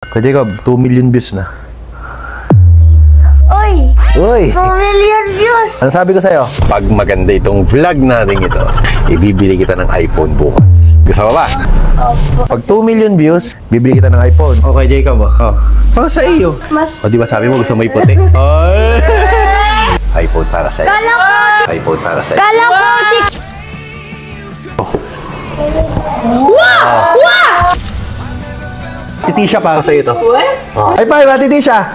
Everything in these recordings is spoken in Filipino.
Kuya Jacob, 2 million views na. Oy! Uy! 2 million views! Ano sabi ko sa'yo? Pag maganda itong vlog natin ito, ibibili kita ng iPhone bukas. Gusto mo ba? Opo. Pag 2 million views, bibili kita ng iPhone. Okay, Jacob. Oh. Para sa iyo. Mas... O, di ba sabi mo gusto mo iputi? Ay! iPhone para sa'yo. Kala ko! iPhone para sa'yo. Kala ko! Wow! Wow! Titisha para sa'yo ito. High five, Titisha!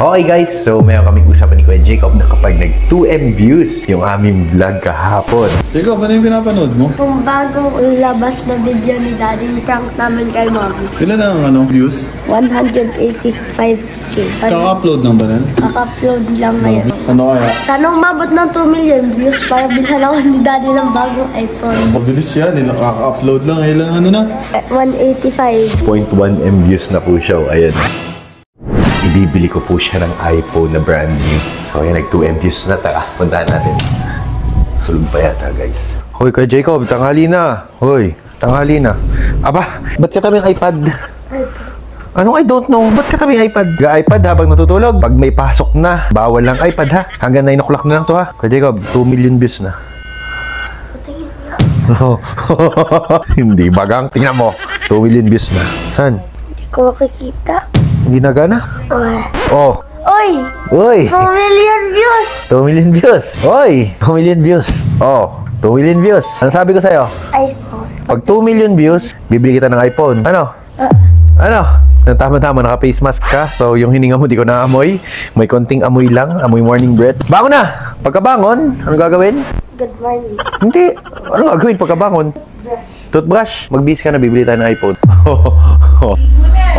Okay guys, so mayroon kaming usapan ni Kuya Jacob na kapag nag 2M views yung aming vlog kahapon. Jacob, ano yung pinapanood mo? Kung bagong labas na video ni Daddy, prank namin kay Mommy. Ilan ang views? 185k. Kaka-upload lang ba yan? Kaka-upload lang ngayon. Ano kaya? Sana umabot ng 2 million views para bilhan ako ni Daddy ng bagong iPhone. Mabilis yan, kaka-upload lang. Ilang ano na? 185. 0.1M views na po siya. Ayan. Ibibili ko po siya ng iPhone na brand new. So ayan, nag 2M views na. Tara, puntahan natin. Sulog pa yata guys. Hoy, Kuya Jacob, tanghali na. Hoy, tanghali na. Aba, ba't ka tabing iPad? Anong I don't know? Ba't ka tabing iPad? iPad habang natutulog. Pag may pasok na, bawal lang iPad ha. Hanggang 9 o'clock na lang to ha. Kuya Jacob, 2 million views na. Hindi bagang. Tingnan mo. 2 million views na. Saan? Hindi ko makikita. Hindi na gana? Oh. Oy! Uy! 2 million views! 2 million views. Oy! 2 million views. Oh, 2 million views. Ano sabi ko sa'yo? iPhone. Pag 2 million views, bibili kita ng iPhone. Ano? Ano? Tama-tama, naka-face mask ka. So, yung hininga mo, di ko naamoy. May konting amoy lang. Amoy morning breath. Bangon na! Pagkabangon, ano gagawin? Good morning. Hindi. Ano gagawin pagkabangon? Toothbrush. Mag-bis ka na, bibili tayo ng iPhone.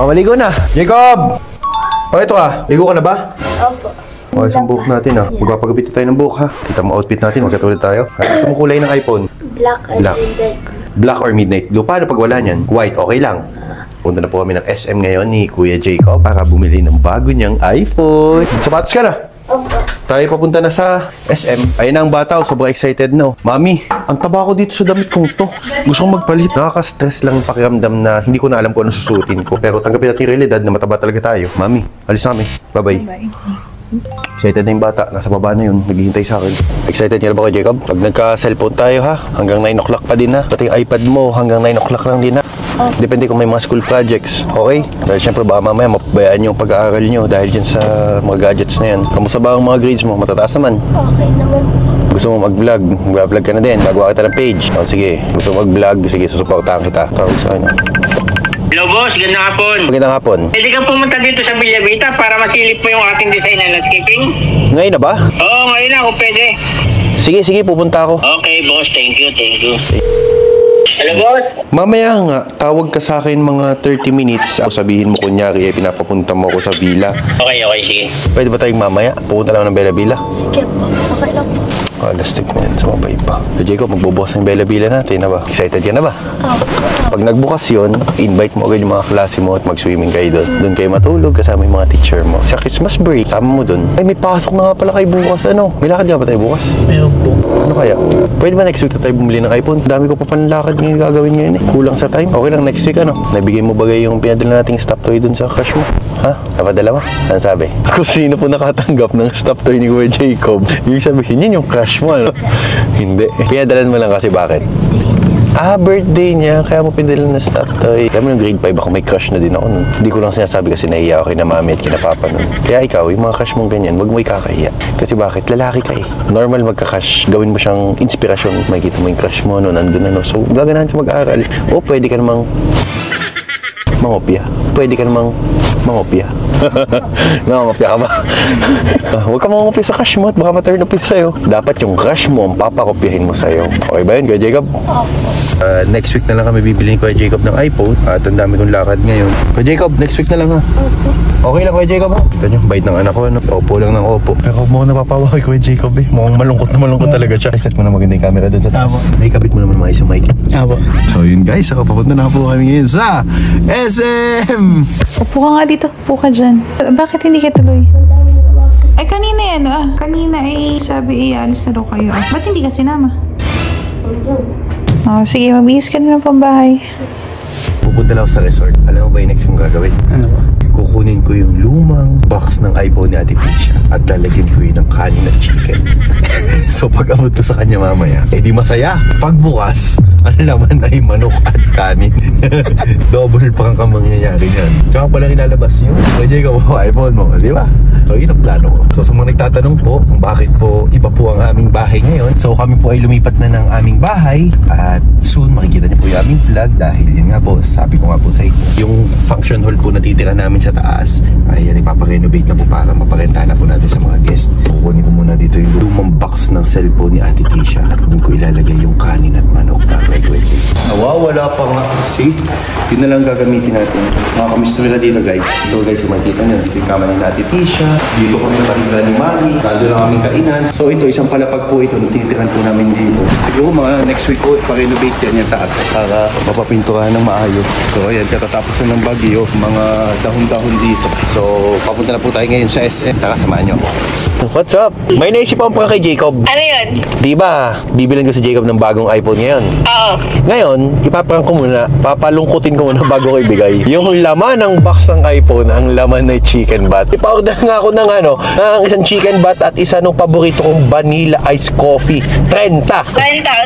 Oh, maligo na. Jacob! Oh, ito ka. Ligo ka na ba? Opo. Oh, isang buhok natin ha. Magpapagupit tayo ng buhok ha. Kita mo outfit natin, magkatulad tayo. Gusto mo kulay ng iPhone? Black or Black. midnight. Black or midnight blue. Paano pag wala niyan? White, okay lang. Punta na po kami ng SM ngayon ni Kuya Jacob para bumili ng bago niyang iPhone. Sapatos ka na? Opo. Tayo papunta na sa SM. Ayun na ang bata, sobrang excited na. Mami, ang taba ko dito sa damit kong to. Gusto kong magpalit. Nakaka-stress lang yung pakiramdam na hindi ko na alam kung ano susutin ko. Pero tanggapin natin yung realidad na mataba talaga tayo. Mami, alis na kami. Bye-bye. Excited na yung bata. Nasa baba na yun. Naghihintay sa akin. Excited niya na ba kayo, Jacob? Pag nagka-cellphone tayo ha, hanggang 9 o'clock pa din ha. Pati yung iPad mo, hanggang 9 o'clock lang din ha. Depende kung may mga school projects. Okay? Dahil syempre baka mamaya mapabayaan yung pag-aaral nyo dahil dyan sa mga gadgets na yan. Kamusta ba ang mga grades mo? Matataas naman? Okay naman. Gusto mo mag-vlog? Mag-vlog ka na din. Gagawa kita ng page. O sige. Gusto mo mag-vlog? Sige, susuportahan kita. Tawag sa akin. Hello boss, gandang hapon. Magandang hapon. Pwede kang pumunta dito sa Villa Vita para masilip mo yung ating design na landscaping? Ngayon na ba? Oo, ngayon na kung pwede. Sige, sige. Pupunta ako. Okay boss, thank you. Hello boss? Mamaya nga, tawag ka sa akin mga 30 minutes. Ako sabihin mo kunyari, pinapapunta mo ako sa villa. Okay, sige. Pwede ba tayong mamaya? Pupunta lang ng Bella Villa? Sige po. Okay lang po. Alastik na yan, sumabay pa. So Jacob, magbubukas ng Bella Villa natin na ba? Excited ka na ba? Opo. Pag nagbukas yun, invite mo agad yung mga klase mo at mag-swimming kayo doon. Doon kayo matulog kasama yung mga teacher mo. Sa Christmas break, sama mo doon. Ay, may pasok na nga pala kayo bukas. Ano? May lakad nga ba tayo bukas? Meron po. Ano kaya? Pwede ba next week na tayo bumili ng iPhone? Dami ko pa panlakad ngayon gagawin ngayon eh. Kulang sa time. Okay lang, next week ano? Nabigay mo bagay yung pinadala nating stop toy doon sa crush mo? Ha? Napadala mo? Ano sabi? Kung sino po nakatanggap ng stop toy ni Kuya Jacob, ibig sabihin yun yung crush mo, ano? Hindi. Pinadalan mo lang kasi bakit? Birthday niya, kaya mo pinadala na stop toy. Kaya mo yung grade 5 ako, may crush na din ako nun. Hindi ko lang sinasabi kasi nahiya ako kina mami at kina papa nun. Kaya ikaw, yung mga crush mong ganyan, wag mo ikakahiya. Kasi bakit? Lalaki ka eh. Normal magka-crush. Gawin mo siyang inspirasyon. Makikita mo yung crush mo, no, nandun ano. So, gaganahan ka mag-aaral. O, pwede ka namang mangopya. Pwede ka namang mangopya. Mangopya ka ba? Huwag ka mangopya sa crush mo at baka ma-turn up yun sa'yo. Dapat yung crush mo ang papakopyahin mo sa'yo. Okay ba yun, Kuya Jacob? Next week na lang kami bibili ni Kuya Jacob ng iPhone. At ang dami kong lakad ngayon. Kuya Jacob, next week na lang ha. Okay lang Kuya Jacob ha? Ito nyo, bait ng anak ko. Ano? Opo lang ng opo. Pero mukhang napapawa kay Kuya Jacob eh. Mukhang malungkot talaga siya. Set mo na maganda yung camera dun sa taas. Naikabit mo naman mga isang mic. So yun guys, papunta na po kami ngayon sa SM! Upo ka nga dito. Upo ka dyan. Bakit hindi ka tuloy? Ay, kanina yan Kanina sabi alis na daw kayo. Ba't hindi ka sinama? Oh, sige, mabihis ka na ng pambahay. pupunta lang ako sa resort. Alam mo ba yung next mong gagawin? Ano ba? Kukunin ko yung lumang box ng iPhone ni Ate Tisha at lalagyan ko yun ng kanin at chicken. So pag abot ko sa kanya mamaya, eh di masaya. Pagbukas, ang laman ay manok at kanin. Double pa kang mangyayari yan. Tsaka palang ilalabas yun. Kaya ikaw mo iPhone mo, di ba? So yun ang plano ko. So sa mga nagtatanong po kung bakit po iba po ang aming bahay ngayon, so kami po ay lumipat na ng aming bahay at soon makikita niyo po yung aming vlog dahil yun nga po, sabi ko nga po sa inyo, yung function hall po na titira namin sa taas ay yan, ipaparenovate na po para maparenta na po natin sa mga guest. Kukunin ko muna dito yung lumang box ng cellphone ni Ate Tisha at doon ko ilalagay yung kanin at manok na regular. Nawawala pa nga. See? Yun na lang gagamitin natin. Mga kamistoy na dito guys. Ito guys, kung makikita nyo, ito yung kama ni Ate Tisha. Dito kami nakahiga ni Mami. Nando lang kaming kainan. So ito, isang palapag po ito. Tinitiran po namin dito. Siguro mga next week po, pa-renovate yan yung taas para mapapinturahan ng maayos. So ayan, katatapos na ng bagyo. Mga dahon-dahon dito. So papunta na po tayo ngayon sa SM. Tara, samahan nyo. What's up? May naisip akong prank kay Jacob. Ano yun? Diba, bibilin ko si Jacob ng bagong iPhone ngayon. Oo. Ngayon, ipaprank ko muna, papalungkutin ko muna bago ko ibigay. Yung laman ng box ng iPhone, ang laman na chicken bat. Ipa-order nga ako ng ng isang chicken bat at isa ng paborito kong vanilla iced coffee. 30!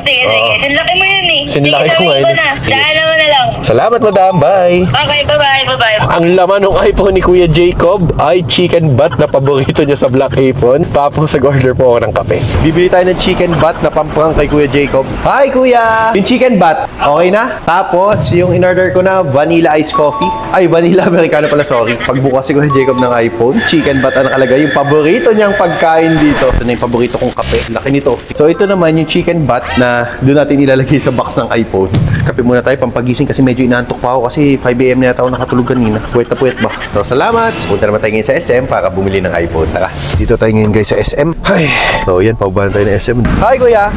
Sige. Sinlaki mo yun eh. Sinlaki ko ngayon. Daan mo na lang. Salamat, madam. Bye! Okay, bye-bye. Ang laman ng iPhone ni Kuya Jacob ay chicken bat na paborito niya sa Black Apron. Tapos nag-order po ako ng kape. Bibili tayo ng chicken bat na pamprank kay Kuya Jacob. Hi, Kuya! Yung chicken bat, okay na? Tapos, yung in-order ko na vanilla iced coffee. Ay, vanilla americano pala, sorry. Pagbukas si Kuya Jacob ng iPhone, chicken bat ang nakalagay. Yung paborito niyang pagkain dito. Ito na yung paborito kong kape. Laki nito. So, ito naman yung chicken bat na doon natin ilalagay sa box ng iPhone. Kape muna tayo, pampagising kasi medyo inaantok pa ako kasi 5 AM na yata ako nakatulog kanina. Puwet na puwet ba? So, salamat! Punta naman tayo ngayon sa SM para bumili ng iPhone. Tara, dito tayo ngayon guys sa SM. Ay, so yan, paubahan tayo ng SM. Hi, Kuya!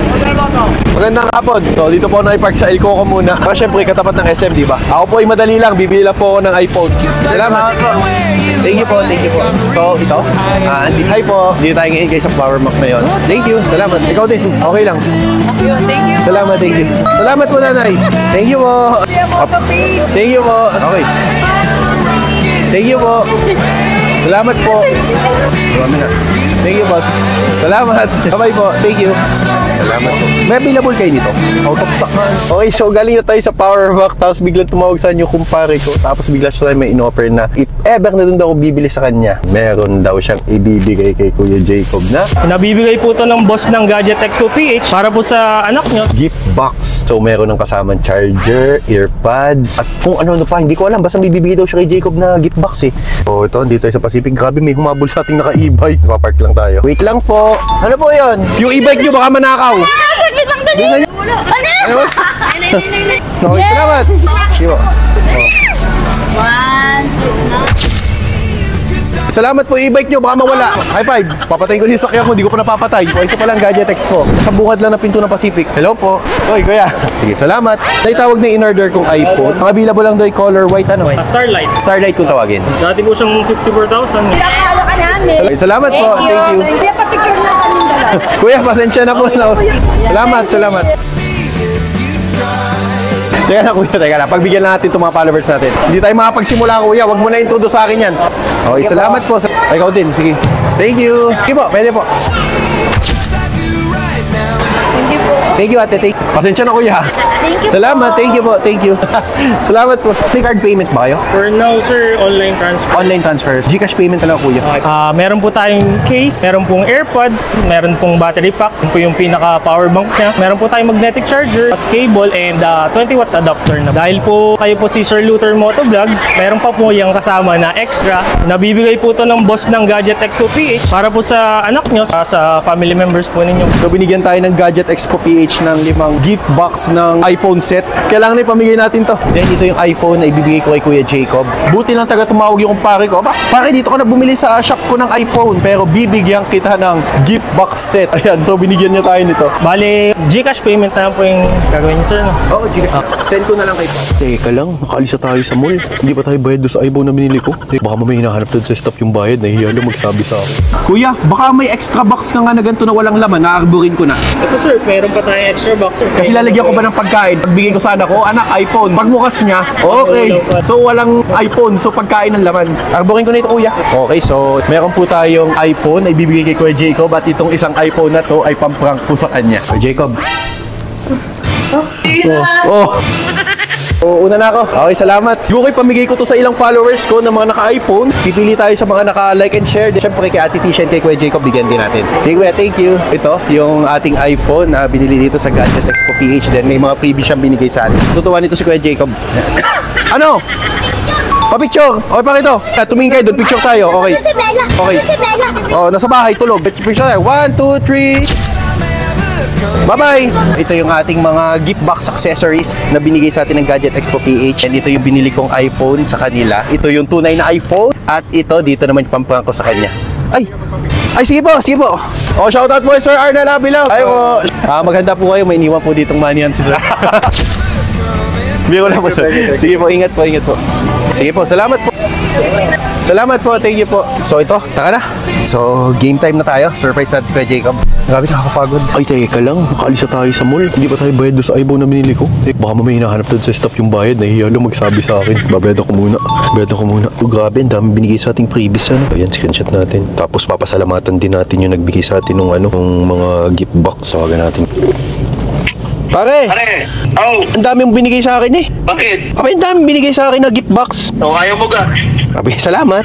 Magandang hapon. So, dito po na ipark sa El Coco muna. Siyempre, katapat ng SM, di ba? Ako po ay madali lang, bibili lang po ako ng iPhone. Salamat! Thank you po. So, ito. Hi po. Dito tayo ngayon guys sa Flower Mac na yun. Thank you. Salamat. Ikaw din. Okay lang. Thank you. Salamat, thank you. Salamat po, nanay. Thank you po. Thank you po. Okay. Thank you po. Salamat po. Thank you, boss. Salamat. Bye po. Thank you. Salamat po. May available kayo nito? Out of stock man. Okay, so galing na tayo sa Power Mac. Tapos biglang tumawag sa yung kumpare ko. Tapos bigla siya may in-offer na if ever na doon daw ako bibili sa kanya, meron daw siyang ibibigay kay Kuya Jacob na nabibigay po to ng boss ng Gadget Expo PH para po sa anak nyo. gift box. So meron ng kasamang charger, earpads, at kung ano-ano pa. Hindi ko alam. Basta may bibigay daw siya kay Jacob na gift box eh. So ito, dito tayo sa Pacific. Grabe, may humabol sa ating naka-e-bike. Papark lang tayo. Wait lang po. Ano po yun? Yung e-bike nyo baka manakaw. Saglit lang dali. Ano? Okay, salamat. Sige po. Salamat po, e-bike nyo, baka mawala. High five. Papatayin ko din yung sakyan ko, hindi ko pa napapatay. So, ito pala ang Gadget Expo. Nakabukad lang na pinto ng Pacific. Hello po. Oy, kuya. Sige, salamat. Naitawag na in-order kong iPhone. Ang available lang daw yung color white, ano? Starlight. Starlight kung tawagin. Dati po siyang 54,000. Nakakalo ka namin. Salamat po. Thank you. Hindi pa picture na kaming dalawa. Kuya, pasensya na po. No? Salamat. Teka na. Pagbigyan natin itong mga followers natin. Hindi tayo makapagsimula, kuya. Huwag mo na introduce sa akin yan. Okay, salamat po. Ikaw din. Sige. Thank you. Sige po. Pwede po. Thank you, ate. Pasensya na, kuya. Thank you. Salamat. Thank you po. Thank you. Salamat po. May card payment ba kayo? For now, sir, online transfer. Online transfers. Gcash payment na lang, kuya. Meron po tayong case, meron pong AirPods, meron pong battery pack, yun po yung pinaka power bank niya. Meron po tayong magnetic charger, cable, and 20 watts adapter na. Dahil po kayo po si Sir Luther Motovlog, meron pa po yung kasama na extra. Nabibigay po to ng boss ng Gadget Expo PH para po sa anak nyo, sa family members po ninyo. So, binigyan tayo ng Gadget Expo PH ng 5 gift box ng iPhone set. Kailangan na ipamigay natin to. Then, ito yung iPhone na ibibigay ko kay Kuya Jacob. Buti lang taga tumawag yung kumpare ko. Aba, pare, dito ka na bumili sa shop ko ng iPhone. Pero bibigyan kita ng gift box set. Ayan, so binigyan niya tayo nito. Bale, Gcash payment na lang po yung gagawin niyo, sir, no? Oo, Gcash. Send ko na lang kay Pa. Teka lang, nakaalis na tayo sa mall. Hindi pa tayo bayad doon sa iPhone na binili ko. Baka mamaya hinahanap doon sa stop yung bayad. Nahihiya lang magsabi sa akin. Kuya, baka may extra box ka nga na ganito na walang laman. Naarburin ko na. Ito, sir, meron pa tayong extra box. Kasi lalagyan ko ba ng pagkain pagkain. Pagbigay ko sana ko, anak, iPhone. Pagbukas niya, okay. So, walang iPhone. So, pagkain ng laman. Arbokin ko na ito, kuya. Okay, so, meron po tayong iPhone na ibibigay kay Kuya Jacob at itong isang iPhone na to ay pamprank po sa kanya. Kuya Jacob. Una na ako. Okay, salamat. Siguro pamigay ko to sa ilang followers ko na mga naka-iPhone. Pipili tayo sa mga naka-like and share. Siyempre kay Ate Tisha and kay Kuya Jacob, bigyan din natin. Sige, thank you. Ito, yung ating iPhone na binili dito sa Gadget Expo PH. Then may mga freebies siyang binigay sa atin. Tutuwa nito si Kuya Jacob. Ano? Pa-picture! Okay, pakito. Tumingin kayo doon, picture tayo. Okay. Okay. Oh, nasa bahay, tulog. Picture tayo. 1, 2, 3. Bye-bye! Ito yung ating mga gift box accessories na binigay sa atin ng Gadget Expo PH. And ito yung binili kong iPhone sa kanila. Ito yung tunay na iPhone. At ito, dito naman yung pamprank ko sa kanya. Ay, sige po, sige po. Oh, shoutout po, Sir Arnel Abilaw. Ay po. Maghanda po kayo, may iniwan po ditong manihan si Sir. Biro lang po, Sir. Sige po, ingat po, ingat po. Sige po, salamat po. Salamat po, thank you po. So ito, taka na. So, game time na tayo. Surprise natin si Kuya Jacob. Grabe, nakakapagod. Ay, teka lang. Nakaalis na tayo sa mall. Hindi ba tayo bayad doon sa iPhone na binili ko? Baka mamaya hinahanap doon sa stop yung bayad. Nahihiya lang magsabi sa akin. Babayad ako muna. Bayad ako muna. Oh, grabe, ang dami binigay sa ating previous. Ayan, screenshot natin. Tapos papasalamatan din natin yung nagbigay sa atin ng mga gift box. Sawagan natin. Pare! Ang dami mong binigay sa akin eh. Bakit? Ang dami binigay sa akin na gift box. O, ayaw mo ka? Sabi, salamat.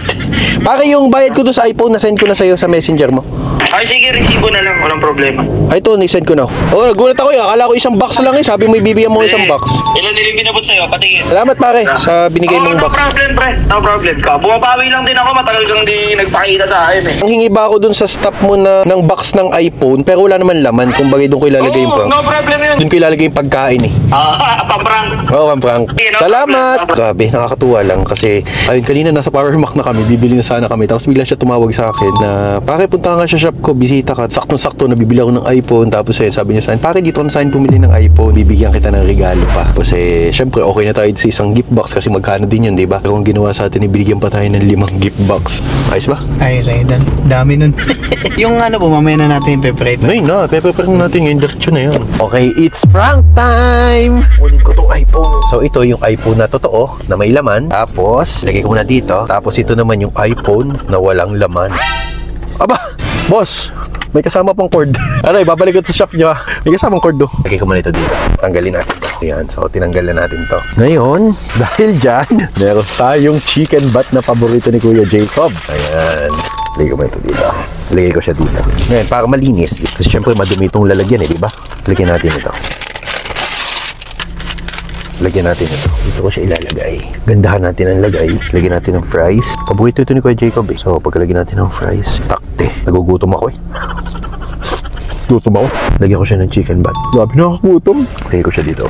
Pare, yung bayad ko doon sa iPhone, na-send ko na sa'yo sa messenger mo. Ay, sige, resibo na lang. Walang problema. Ay, ito, na-send ko na. Oh, nagulat ako eh. Akala ko isang box lang eh. Sabi mo, ibibigyan mo isang box. Ilan nila binabot sa'yo? Patingin. Salamat, pare, sa binigay mong No box. problem, pre. No problem ka. Bumabawi lang din ako. Matagal kang di nagpakita sa akin eh. Ang hingi ba ako doon sa stop mo na ng box ng iPhone, pero wala naman laman. Kung bagay doon ko ilalagay yung prank. No problem yun. Doon ko ilalagay yung pagkain eh. Pamprang. Oo, prank. Salamat! Grabe, nakakatuwa lang kasi ayun, kanina nasa Power Mac na kami, bibili na sana kami. Tapos bigla siya tumawag sa akin na, pare, punta nga sa shop ko, bisita ka. Saktong-sakto, nabibili ako ng iPhone. Tapos sabi niya sa akin, pare, dito ka na sa akin pumili ng iPhone. Bibigyan kita ng regalo pa. Tapos syempre, okay na tayo sa isang gift box kasi magkano din yun, diba? Pero kung ginawa sa atin, ibigyan pa tayo ng 5 gift box. Ayos ba? Ayos, Aidan. Dami nun. Yung po, mamaya na natin i-preparate. Ngayon na, pe-prepare natin yung direksyon na yun. Okay, it's prank time! Kunin ko tong iPhone. So, ito yung iPhone na totoo, na may laman. Tapos, lagay ko muna dito. Tapos, ito naman yung iPhone na walang laman. Aba! Boss! May kasama pang cord. Ano, babalik ko sa shop nyo. May kasamang cord do. Lagay ko muna ito dito. Tanggalin natin ito. Ayan, so tinanggalan natin to. Ngayon, dahil dyan, meron tayong chicken butt na paborito ni Kuya Jacob. Ayan. Lagay ko muna ito dito. Lagay ko siya dito. Ngayon, para malinis. Kasi syempre madumi itong lalagyan eh, diba? Lagyan natin ito. Lagyan natin ito. Dito ko siya ilalagay. Gandahan natin ang lagay. Lagyan natin ng fries. Paborito ito ni Kuya Jacob eh. So, pagkalagyan natin ng fries, takte. Nagugutom ako eh. Gutom ako. Lagyan ko siya ng chicken butt. Grabe, nakagutom. Lagay ko siya dito.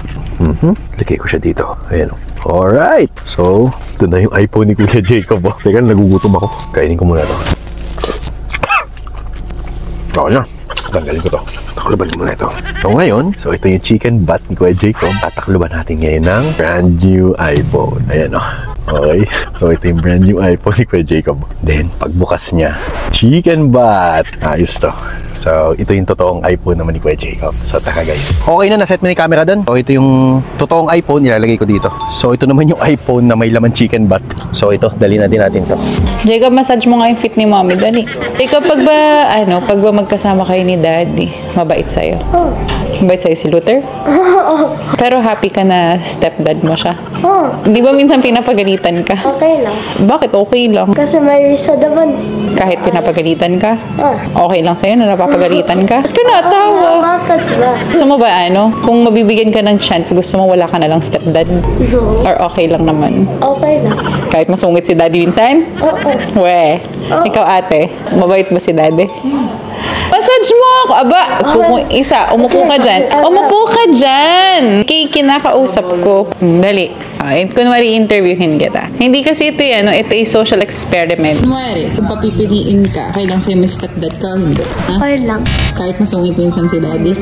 Lagay ko siya dito. Ayan o. Alright. So, ito na yung iPhone ni Kuya Jacob. Oh. Teka, nagugutom ako. Kainin ko muna ito. Okay na. Tanggalin ko to. Takluban muna ito. So ngayon, ito yung chicken butt ni Kuya Jacob. Tatakluban natin ngayon ng brand new iPhone. Ayan o. Okay. So ito yung brand new iPhone ni Kuya Jacob. Then, pagbukas niya, chicken butt. Ayos to. So, ito yung totoong iPhone naman ni Kuya Jacob. So, taka guys. Okay na, naset mo na yung camera doon. So, ito yung totoong iPhone, nilalagay ko dito. So, ito naman yung iPhone na may laman chicken butt. So, ito, dali natin to. Jacob, massage mo nga yung fit ni mommy, dali. Jacob, pag ba magkasama kayo ni daddy, mabait sa'yo? Mabait sa'yo si Luther? Pero happy ka na stepdad mo siya? Di ba minsan pinapagalitan ka? Okay lang. Bakit okay lang? Kasi may reason naman. Kahit pinapagalitan ka? Okay lang sa'yo na napapagalitan ka? Ba't ka natawa? Bakit ba? Gusto mo ba kung mabibigyan ka ng chance, gusto mo wala ka na lang stepdad? No. Or okay lang naman? Okay lang. Kahit masungit si daddy minsan? Oo. We, ikaw ate, mabait ba si daddy? Massage mo ako. Aba, umupo ka dyan. Umupo ka dyan. Kinakausap ko. Dali. Kunwari, interviewin kita. Hindi kasi ito yan, ito ay social experiment. Kunwari, kung papipiliin ka, kailang sa'yo may stepdad ka, hindi. Okay lang. Kahit masungit minsan si daddy?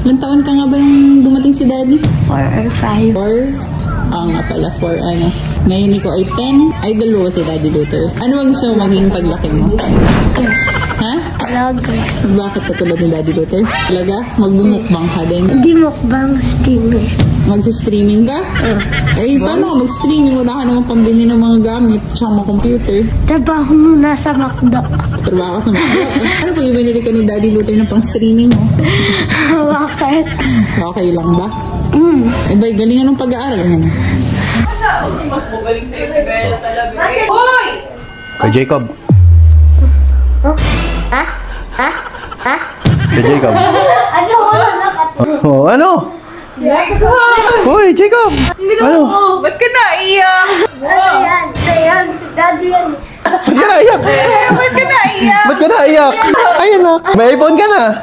Ilang taon ka nga ba nung dumating si daddy? 4 or 5. 4? Nga pala, 4 Ngayon ikaw ay 10. Idol mo si Daddy Luther. Ano ang gusto mo maging paglaki mo? Yes. Ha? vlog. Bakit katulad ni Daddy Luther? Talaga? Magbumukbang ka din? Hindi mukbang streamer. Mag-streaming ka? Eh, paano ka mag-streaming? Wala ka naman pambili ng mga gamit tsaka mga computer. Trabaho muna sa McDo. Trabaho ka sa mga ano pag ibinili ka ni Daddy Luther ng pang-streaming mo? Bakit? Okay lang ba? Eh, ba, galingan ng pag-aaral yan. Mas magaling sa Isabela talaga. Hoy! Kay Jacob. Ha? Kay Jacob. Ano? Wala na ka. Oh, ano? Hoy, Jacob! Ano? Ba't ka naiyak? Yan. Si Daddy yan. Ba't ka naiyak? Ba't ka naiyak? Ba't ka naiyak? Ay, anak. May iPhone ka na.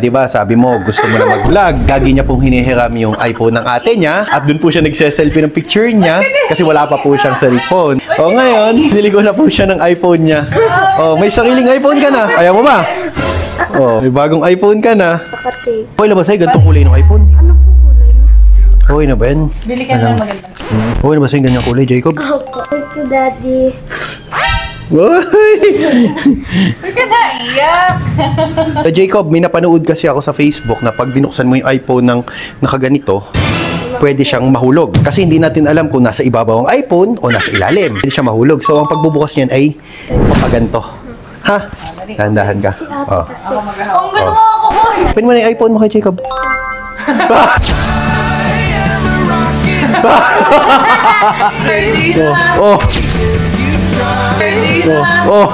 Diba, sabi mo, gusto mo na mag-vlog. Gagi niya pong hinihiram yung iPhone ng ate niya. At dun po siya nagse-selfie ng picture niya. Kasi wala pa po siyang cellphone. O ngayon, niligo na po siya ng iPhone niya. O, may sariling iPhone ka na. Ayaw mo ba? O, may bagong iPhone ka na. Okay na ba sa'yo? Gantong kulay ng iPhone? Ano po kulay niya? Okay na ba yan? Bili ka na maganda. Okay na ba sa'yo ganyang kulay, Jacob? Opo. Thank you, Daddy. Uy! Ba't ka naiyak? Jacob, may napanood kasi ako sa Facebook na pag binuksan mo yung iPhone ng nakaganito, pwede siyang mahulog. Kasi hindi natin alam kung nasa ibabaw ang iPhone o nasa ilalim. Pwede siya mahulog. So, ang pagbubukas niyan ay papaganto. Ha? Dahan-dahan ka. Oh. Ang gano'n ako, boy! Pwede mo na yung iPhone mo kay Jacob. Oh. Oh.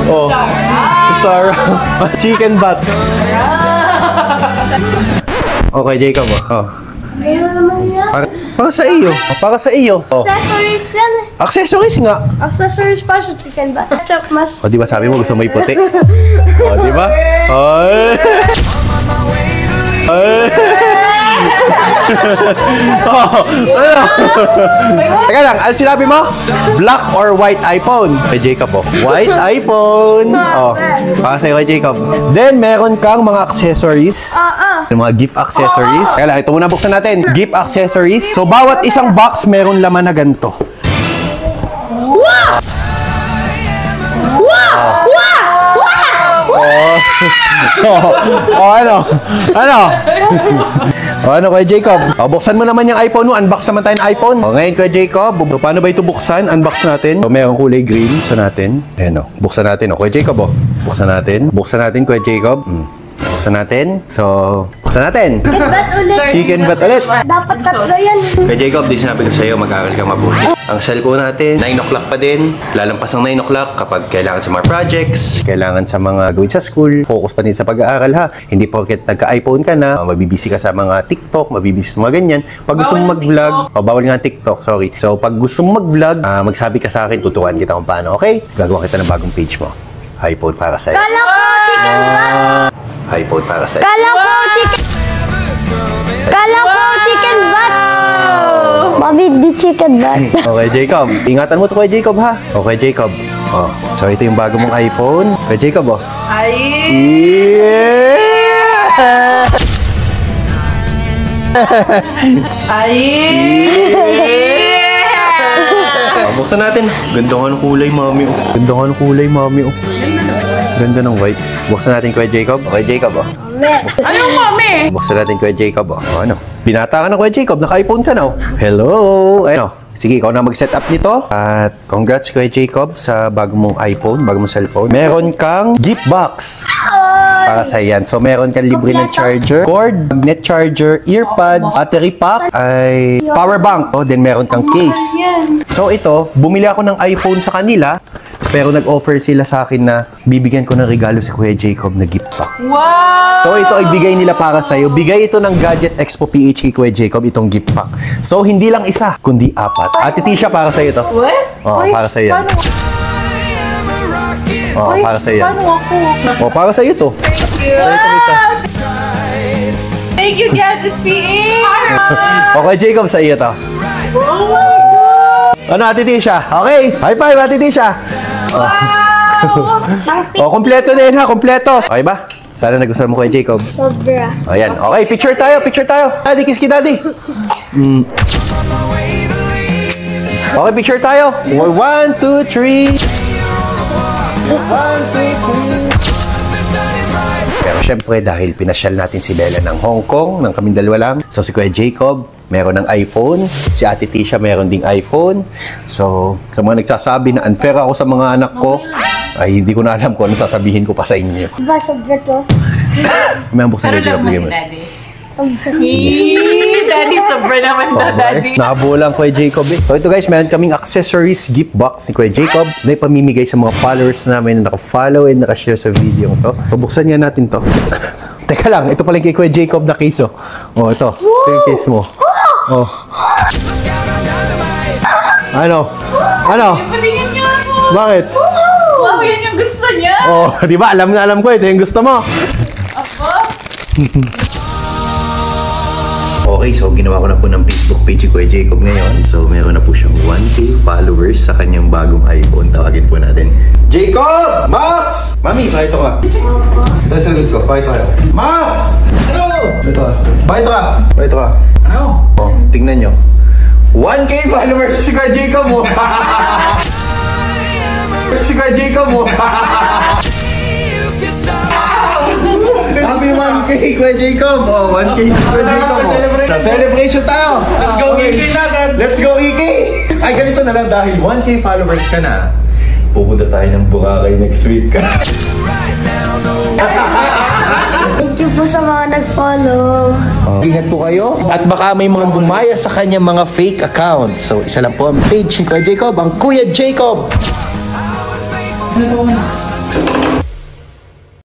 Oh. Sarah. Chicken butt. Okay, Jacob. Oh. Ano naman yan? Para sa iyo. Para sa iyo. Oh. Accessories yan eh. Accessories nga. Accessories pa siya, chicken ba? Chop mas. O, di ba sabi mo gusto mo iputi? O, di ba? Ay! Ay! Oh, ano? Teka lang, ano sinabi mo? Black or white iPhone? Kay Jacob, oh. White iPhone. Oh, para sa'yo kay Jacob. Then, meron kang mga accessories. Yung mga gift accessories. Kaya lang, ito muna buksan natin. Gift accessories. So, bawat isang box, meron laman na ganito. Wow! Wow! Wow! Oh, ano? Ano? O, ano kay Jacob? O, buksan mo naman yung iPhone mo. Unbox naman tayo ng iPhone. O, ngayon kay Jacob, paano ba ito buksan? Unbox natin. O, mayroong kulay green. Buksan natin. Ayan o. Buksan natin. O, kay Jacob o. Buksan natin. Buksan natin kay Jacob. Buksan natin. So, buksan natin. Chicken butt ulit. Dapat tatlo yan. Kay Jacob, di sinabi ko sa'yo, mag-aaral ka mabuti. Ang cellphone natin, 9 o'clock pa din. Lalampas ng 9 o'clock kapag kailangan sa mga projects, kailangan sa mga gawin sa school, focus pa din sa pag-aaral ha. Hindi porket nagka-iPhone ka na, mabibisi ka sa mga TikTok, mabibisi sa mga ganyan. Pag gusto mong mag-vlog, bawal nga TikTok, sorry. So, pag gusto mong mag-vlog, magsabi ka sa akin, tuturuan kita kung paano, okay? Gagawa kita ng bagong page mo. iPhone para sa'yo. Kala ko chicken butt. iPhone para sa'yo. Kala ko chicken butt. Bobby, di chicken butt. Okay, Jacob. Ingatan mo to kay Jacob, ha? Okay, Jacob. Oh, so ito yung bago mong iPhone. Kay Jacob, oh. Ay! Yeah! Ay! Buksan natin. Ganda nga ng kulay, mami, oh. Ganda nga ng kulay, mami, oh. Ganda ng white. Buksan natin kay Jacob. Okay, Jacob, oh. Anong mami? Buksan natin kay Jacob, oh. O, ano? Binata ka na kay Jacob. Naka-iPhone ka na, oh. Hello! Ayun, oh. Sige, ikaw na mag-set up nito. At congrats kay Jacob sa bago mong iPhone, bago mong cellphone. Meron kang gift box. Para sa yan. So, meron kang libre ng charger, cord, magnet charger, earpads, battery pack, ay power bank. Oh, then meron kang case. So, ito, bumili ako ng iPhone sa kanila, pero nag-offer sila sa akin na bibigyan ko ng regalo si Kuya Jacob na gift pack. Wow! So, ito ay bigay nila para sa'yo. Bigay ito ng Gadget Expo PH kay Kuya Jacob, itong gift pack. So, hindi lang isa, kundi 4. Ate Tisha, para sa'yo ito. What? Oo, para sa'yo yan. Oo, para sa'yo yan. Paano ako? Oo, para sa'yo to. Wow! Thank you, Gadget PH! Okay, Jacob, sa iyo to. Ano, Ate Tisha? Okay, high five, Ate Tisha. Oh, kompleto na yun ha, kompleto. Okay ba? Sana nagustuhan mo kay Jacob. Sobra. Ayan, okay, picture tayo, picture tayo. Daddy, kiss ki Daddy. Okay, picture tayo. 1, 2, 3. 1, 2, 3. Pero syempre, dahil pinasyal natin si Bella ng Hong Kong, ng kaming dalawa lang. So, si Kuya Jacob, meron ng iPhone. Si Ate Tisha, meron ding iPhone. So, sa mga nagsasabi na unfair ako sa mga anak ko, ay hindi ko na alam kung ano sasabihin ko pa sa inyo. Diba, sobra to? May buksan Pero kayo, lang mo si mo. Daddy. Sobra. Daddy, sobra naman siya, Daddy. Nakabulang Kuya Jacob eh. So ito guys, meron kaming accessories gift box ni Kuya Jacob. May pamimigay sa mga followers namin na naka-follow and naka-share sa video to. Pabuksan nga natin to. Teka lang, ito pala kay Kuya Jacob na case oh. Oh, ito. Ito yung case mo. Oh. Ano? Ano? Patingin niya ako. Bakit? Wow, yan yung gusto niya. Oh, di ba? Alam na alam ko, ito yung gusto mo. Ako? Okay, so ginawa ko na po ng Facebook page si Kuya Jacob ngayon. So meron na po siyang 1K followers sa kanyang bagong iPhone. Tawagin po natin. Jacob! Max! Mami, pakito ka. Ito yung sagot ko. Pakito kayo. Max! Ano? Ito ka. Pakito ka. Pakito ka. Ano? Oh, tingnan nyo. 1K followers si Kuya Jacob mo. Si Kuya Jacob mo. Happy 1K Kuya Jacob. Oh, 1K Kuya Jacob. Celebration tayo. Let's go EK natin. Let's go EK. Ay, ganito na lang dahil 1K followers ka na. Pupunta tayo ng Boracay next week. Thank you po sa mga nag-follow. Ingat po kayo. At baka may mga gumaya sa kanya mga fake accounts. So, isa lang po ang page ni Kuya Jacob, ang Kuya Jacob. Ano po?